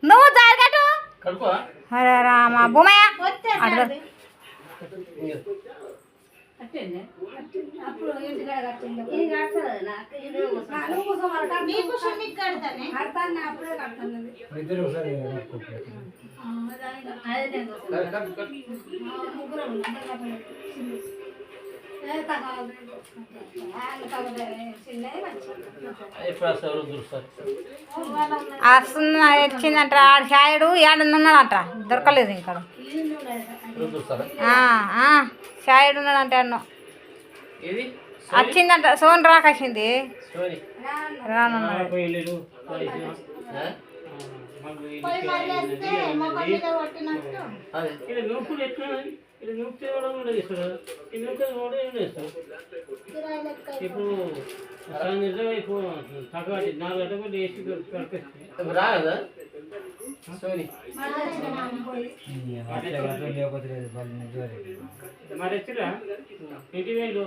నువ్వు జారగట్టు అరే రామ భూమయ్య అడుగు వచ్చిందంట ఆడ షాయుడు ఏడున్నాడంట దొరకలేదు ఇంకా షాయుడు ఉన్నాడంట అన్న వచ్చిందంట సోన్ రాకొచ్చింది రానున్నాడు ఇప్పుడు రాదా సోని మరి వచ్చిరా ఇంటి వేలు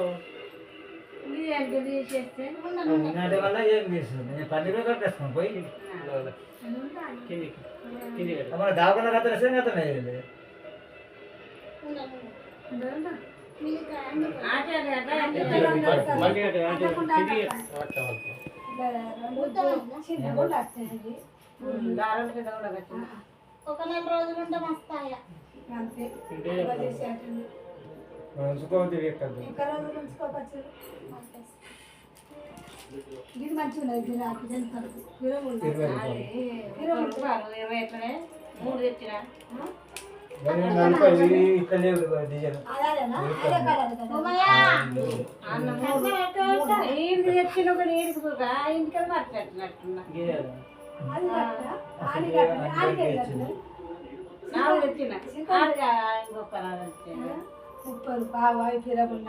పండుగ కట్టేస్తాం పోయి దావకుండా కట్టేస్తే ఒక 4 రోజులు ఉంటే మస్తాయా ఇది మంచిగా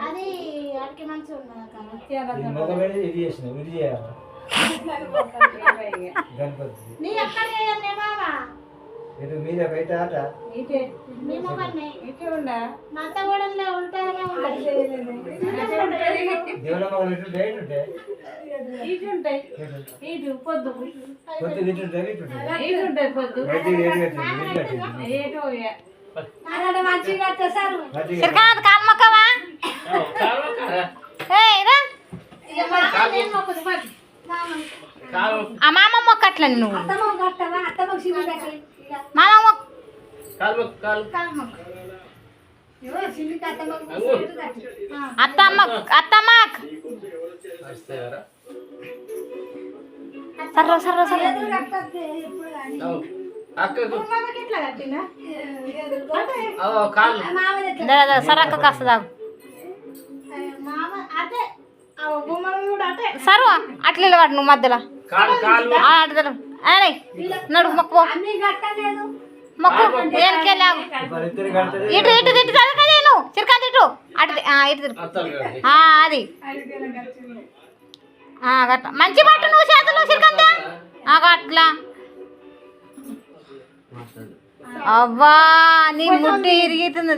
అది అడికి మంచిగా నీ ఎక్కడ మామా ఇది మీద బయట ఆట మతగూడెంలో ఉంటానే పొద్దు కాల్మక్కవా ఆ మామ మొక్కట్లని నువ్వు మామ అత్తమ్మ అత్తమ్మ సర్ర సర్ర సర్ర సరక్క కాస్త సర్వ అట్లా వాడు నువ్వు మధ్యలో నడు మొక్కు మొక్కు దేనికెళ్ళావు ఇటు ఇటు ఇటు చదువు నేను చిరకాంత ఇటు అటు ఇటు అది గట్ట మంచి పట్టు నువ్వు చేతులు చిరకాంత అట్లా అవ్వా నీ ముట్టి ఇరిగితుంది